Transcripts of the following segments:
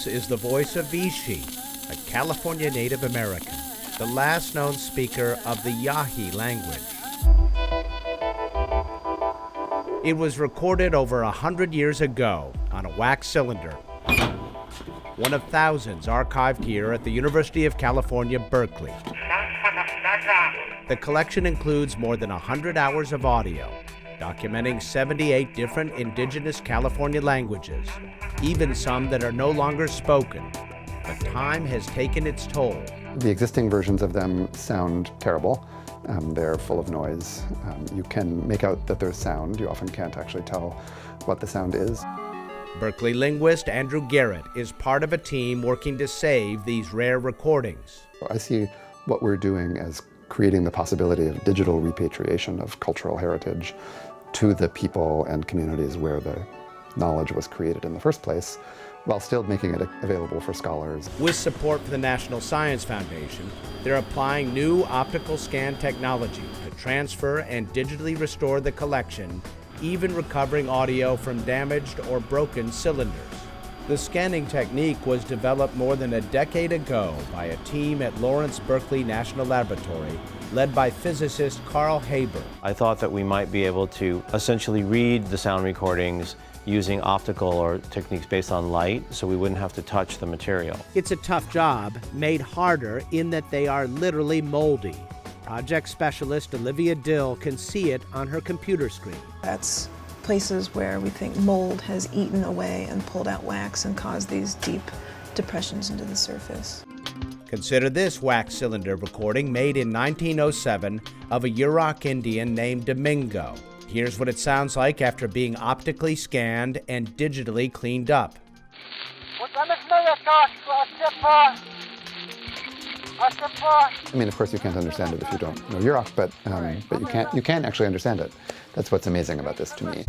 This is the voice of Ishi, a California Native American, the last known speaker of the Yahi language. It was recorded over 100 years ago on a wax cylinder, one of thousands archived here at the University of California, Berkeley. The collection includes more than 100 hours of audio, documenting 78 different indigenous California languages, even some that are no longer spoken. But time has taken its toll. The existing versions of them sound terrible. They're full of noise. You can make out that there's sound. You often can't actually tell what the sound is. Berkeley linguist Andrew Garrett is part of a team working to save these rare recordings. I see what we're doing as creating the possibility of digital repatriation of cultural heritage to the people and communities where the knowledge was created in the first place, while still making it available for scholars. With support from the National Science Foundation, they're applying new optical scan technology to transfer and digitally restore the collection, even recovering audio from damaged or broken cylinders. The scanning technique was developed more than a decade ago by a team at Lawrence Berkeley National Laboratory, led by physicist Carl Haber. I thought that we might be able to essentially read the sound recordings using optical or techniques based on light, so we wouldn't have to touch the material. It's a tough job, made harder in that they are literally moldy. Project specialist Olivia Dill can see it on her computer screen. That's places where we think mold has eaten away and pulled out wax and caused these deep depressions into the surface. Consider this wax cylinder recording made in 1907 of a Yurok Indian named Domingo. Here's what it sounds like after being optically scanned and digitally cleaned up. I mean, of course, you can't understand it if you don't know Yurok, but you can actually understand it. That's what's amazing about this to me.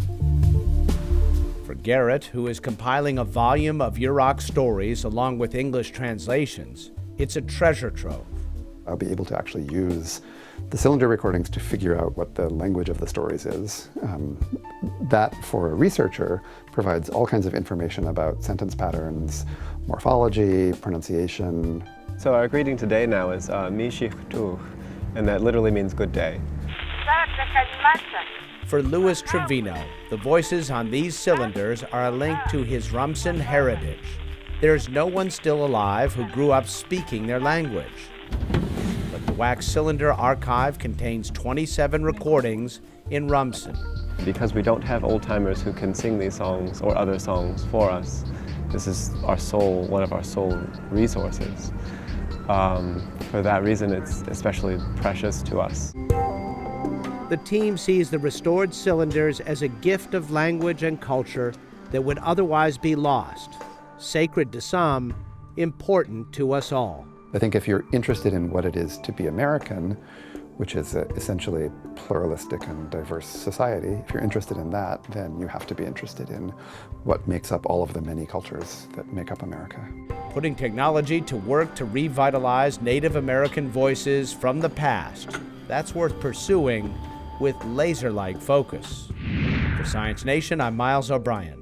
For Garrett, who is compiling a volume of Yurok stories along with English translations, it's a treasure trove. I'll be able to actually use the cylinder recordings to figure out what the language of the stories is. That, for a researcher, provides all kinds of information about sentence patterns, morphology, pronunciation. So our greeting today now is Mishik, and that literally means good day. For Louis Trevino, the voices on these cylinders are a link to his Rumsen heritage. There's no one still alive who grew up speaking their language. But the wax cylinder archive contains 27 recordings in Rumsen. Because we don't have old-timers who can sing these songs or other songs for us, this is our sole, one of our sole resources. For that reason, it's especially precious to us. The team sees the restored cylinders as a gift of language and culture that would otherwise be lost. Sacred to some, important to us all. I think if you're interested in what it is to be American, which is essentially a pluralistic and diverse society, if you're interested in that, then you have to be interested in what makes up all of the many cultures that make up America. Putting technology to work to revitalize Native American voices from the past, that's worth pursuing with laser-like focus. For Science Nation, I'm Miles O'Brien.